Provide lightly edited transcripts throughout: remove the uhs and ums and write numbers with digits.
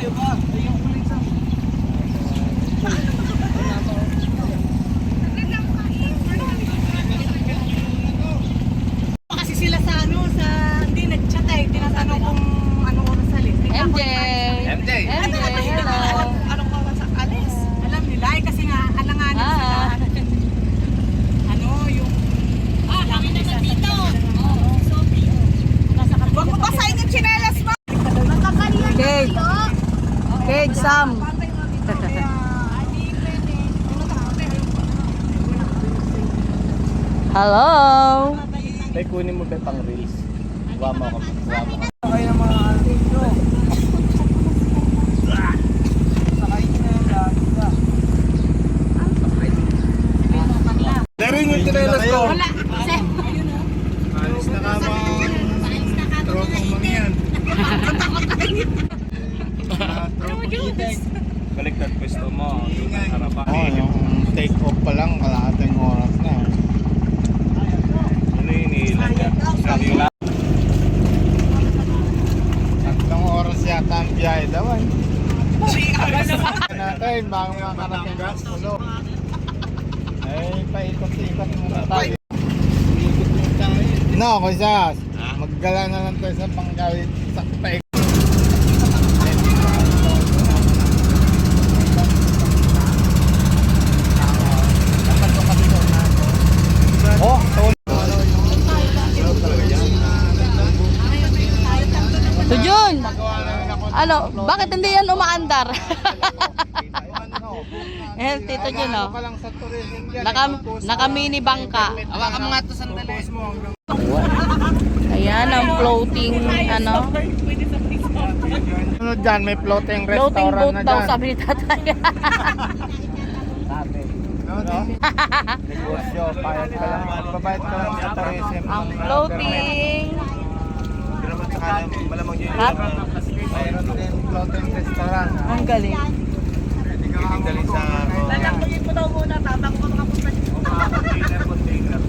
Kasi sila sa hindi nag-chat tinatanong kung anong oras alis. MJ! Hello! Anong oras alis? Alam nila kasi nga alanganin sila. Yung... kami naman dito! Sophie. Huwag mo basahin yung tsinelas mo! Kate! Kate, Sam! Hello! Tay, kunin mo ba pang reels? Kuha mo ako. Sakay ng mga ating nyo. Sakay nyo na yung lahat. Daring yung tinelas ko. Wala! Alis na ka ba? Tropong mangyan. Baliktad pwesto mo. Doon ang harapan. Yung take off pa lang, kalahating oras na. Ano yun ilan yan? Sabi yung lahat. 3 oras yata ang biyahe daw ay. Natin, bago makarating gas, ulo. Ay, paikot-ikot muna tayo. No, Kusas. Maggala na lang tayo sa panggawin sa paikot. Oh, Tujun! Ano? Bakit hindi yan umaandar? Eh, Tito Jun, oh. Naka-mini bangka. Hawakan mo nga ito sandali. Ayan, ang floating, ano? Ano dyan? May floating Floating restaurant boat na daw, dyan. sabi ni tatay. No? Negosyo, bayad ka lang. Magbabayad ka lang sa tourism. Ang floating. Hat? Mayroon din floating restaurant. Ang galing. Pwedeng dalhin sa... Lalakbuyin mo daw muna, tabang ko makapunta dito. Container.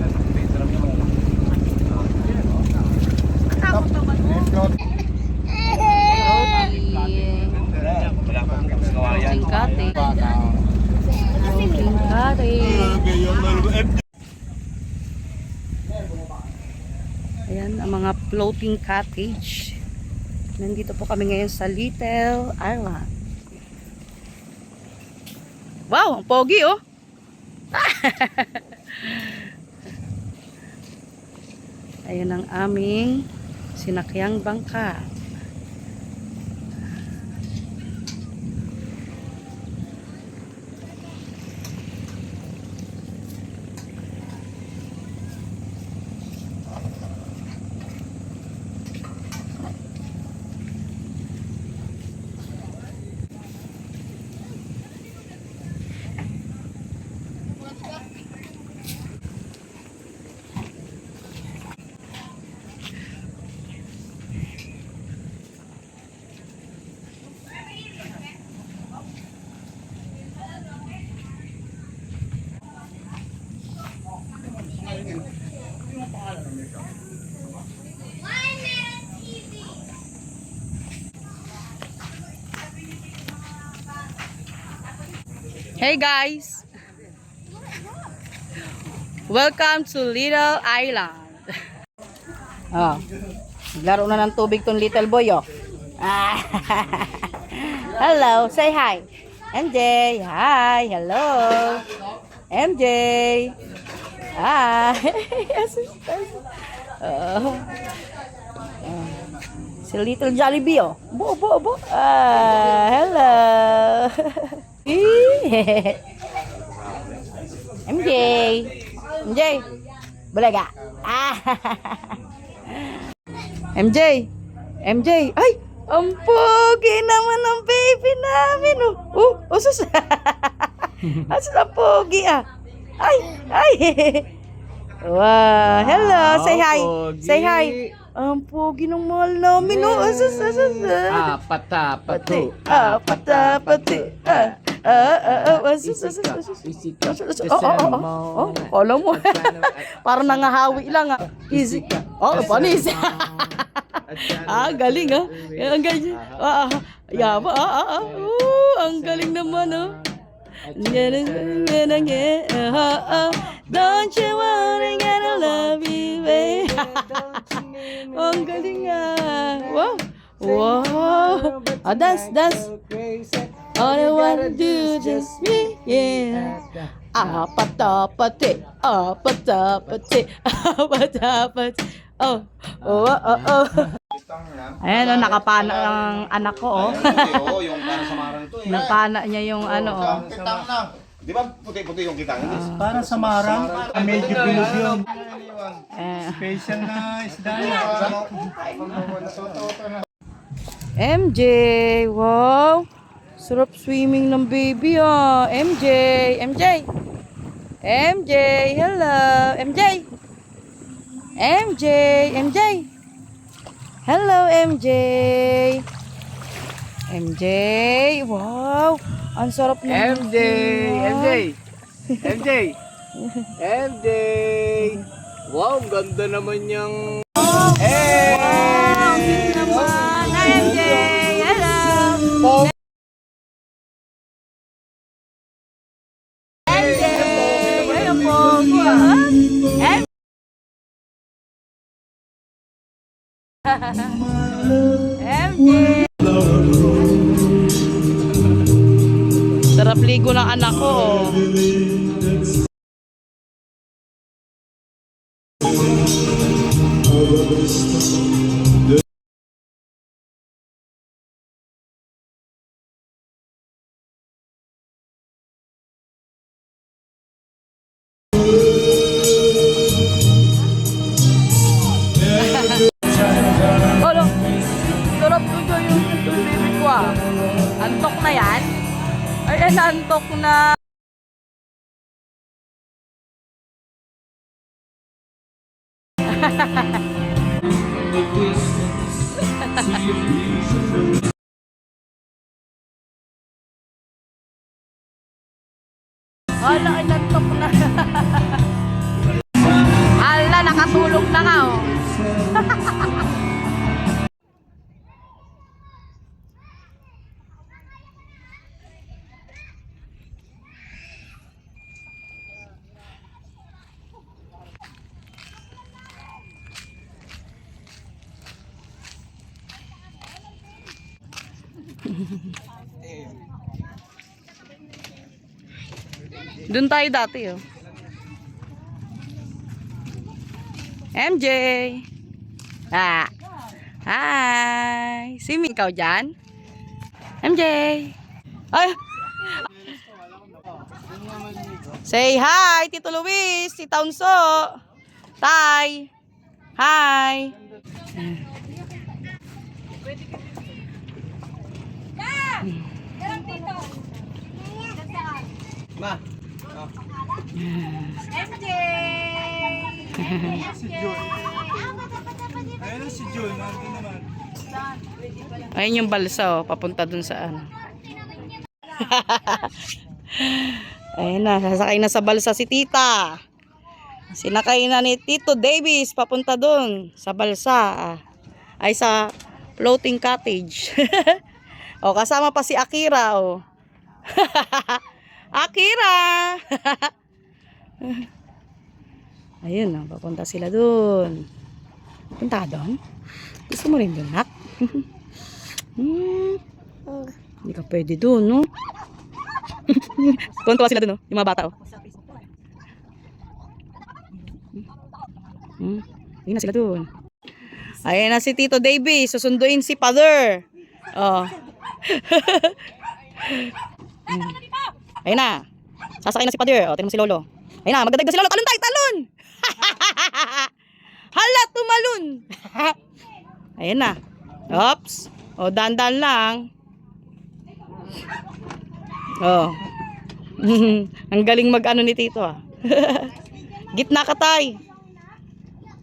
Tapos naman mo. May floating. Wala pa mo sa kawayan. Floating cottage. Floating cottage. Ayan, ang mga floating cottage. Nandito po kami ngayon sa Little Island. Wow, ang pogi oh. Ayan ang aming sinakyang bangka. Hey guys! Welcome to Little Island. Oh, laro na ng tubig tong little boy oh. Ah. Hello, say hi. MJ, hi, hello. MJ. Hi. Oh. Si Little Jollibee oh. Bo. Hello. MJ. Boleh gak? MJ. Ay, ang pogi naman ng baby namin oh. Sus. Sus ang pogi ah. Ay. Wow, hello. Say hi. Pogi. Say hi. Ang pogi ng mahal namin oh. Sus. Patapati. Alam mo. Parang nangahawi lang ah. Easy. Oh, panis. Galing ah. Ang galing. Yaba, ang galing naman, oh. Don't you worry, gonna love you, babe. Ang galing ah. Wow. Wow. Dance, dance. All I wanna do just me, yeah. Apatapati, apatapati, apatapati. Oh, oh, oh, oh. Ayan, oh, nakapana ang anak ko, oh. Oo, yung para sa marang ito eh. Napana niya yung ano, oh. Kitang lang. Di ba puti-puti yung kitang? Para sa marang, medyo bilog yun. Eh. Special na isda. MJ, wow. Sarap swimming ng baby, ah. MJ, MJ. MJ, hello. MJ. MJ, MJ. Hello, MJ. MJ, wow. Ang sarap ng MJ, MJ, MJ, MJ. Wow, ganda naman yung... Hey! Wow, cute naman. Hi, MJ. Hello. MJ. Hello po. MJ. Sarap ligo ng anak ko, oh. Olo, sarap ko yung bibig ko, ah. Antok na yan? Ay, antok na. Hala, inantok na. Hala, nakatulog na nga, oh. Doon tayo dati, oh. MJ. Ah. Hi. Swimming ka dyan? MJ. Ay. Say hi, Tito Luis, si Taunso. Tay. Hi. Ma. MJ! Si Jun. Ayun si Jun, nandun naman. Ayun yung balsa, oh, papunta dun sa ano. Ayun na, sasakay na sa balsa si Tita. Sinakay na ni Tito Davis papunta dun sa balsa. Ay sa floating cottage. O, kasama pa si Akira, oh. Akira! Ayun, oh, papunta sila dun. Punta ka doon? Gusto mo rin doon, nak? Hindi ka pwede doon, no? Tuwan-tuwa sila doon, no? Yung mga bata, oh. Ayun na sila doon. Ayun na si Tito Davis. Susunduin si Father. Oh. Ayun na. Sasakay na si Father. O, tingnan mo si Lolo. Ayun na, magdadag na si Lolo. Talon tayo, talon! Hala, tumalon! Ayun na. Oops. O, dandan lang. Oh. Ang galing mag-ano ni Tito, ah. Gitna ka, Tay.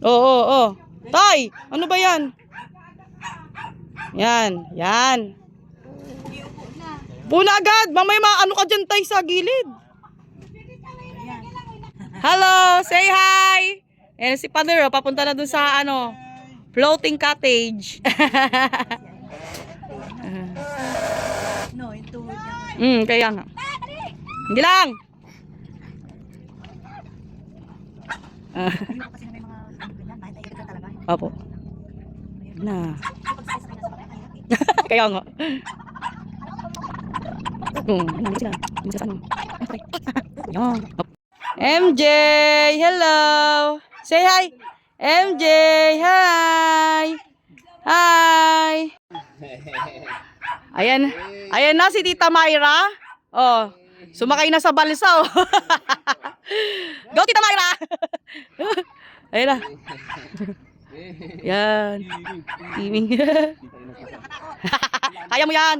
Oo. Tay, ano ba yan? Yan, yan. Puna agad. Mamaya maano ka dyan, Tay, sa gilid. Hello, say hi. Ayan si Father, oh, papunta na dun sa ano, floating cottage. Kaya nga. Hindi lang. Opo. Na. Kaya nga. MJ, hello. Say hi. MJ, hi. Hi. Ayan. Ayan na si Tita Myra. Oh, sumakay na sa balsa oh. Go Tita Myra. Ayan na. Yan. Timing. Kaya mo yan.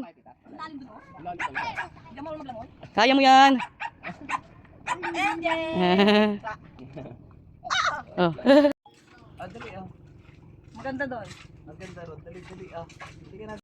Kaya mo yan. Oh. Maganda doon. Maganda ron. Dali-dali ah. Sige na.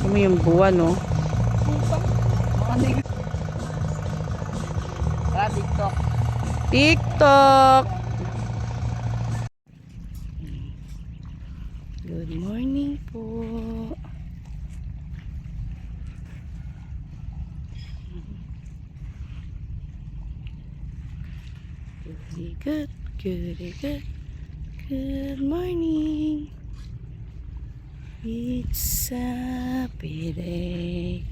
Ano yung buwan, no? TikTok. TikTok. Good morning po. Goody good, goody good. Good morning. It's happy day.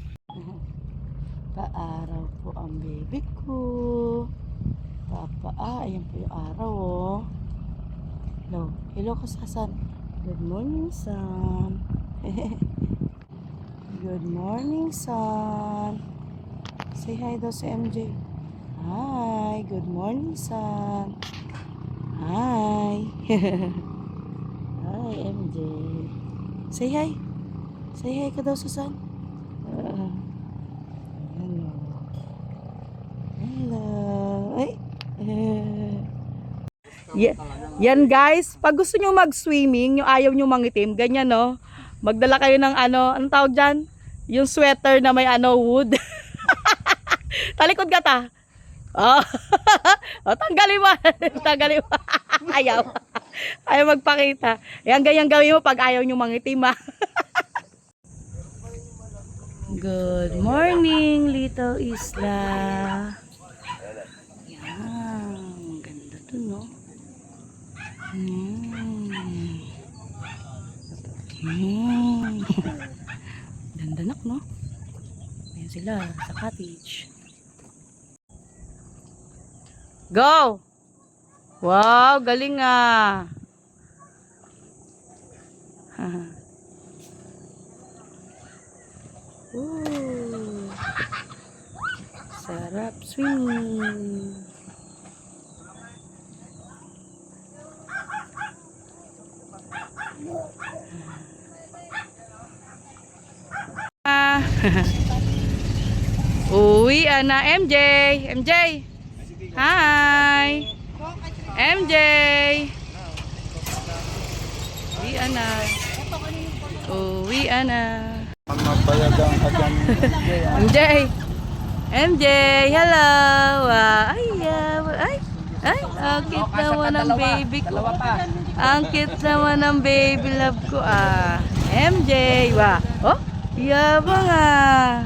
Paaraw po ang baby ko. Ayan po yung araw oh. Hello. Hello ka Sasan. Good morning son. Good morning son. Say hi daw si MJ. Hi. Good morning son. Hi. Hi MJ. Say hi. Say hi ka daw Susan. Hello. Hello. Ay. Yan guys, pag gusto nyo mag-swimming, yung ayaw nyo mangitim, ganyan no. Magdala kayo ng anong tawag dyan? Yung sweater na may wood. Talikod ka ta. Oh. Oh, tanggalin mo. Tanggalin mo. Ayaw. Ayaw magpakita. Yan ganyan gawin mo pag ayaw nyo mangitim ha. Good morning, Little Isla. Yan, ganda dun, no? Dandanak, no? Ayan sila, sa cottage. Go! Wow, galing ah! Ooh, sarap swimming. Uwi na MJ. MJ. Hi. MJ. Uwi na. Uwi na. Mabayagang agam. MJ. MJ, hello. Ay, ay, ang cute naman ng baby ko. Ang cute naman ng baby love ko. MJ, oh, yabang ah.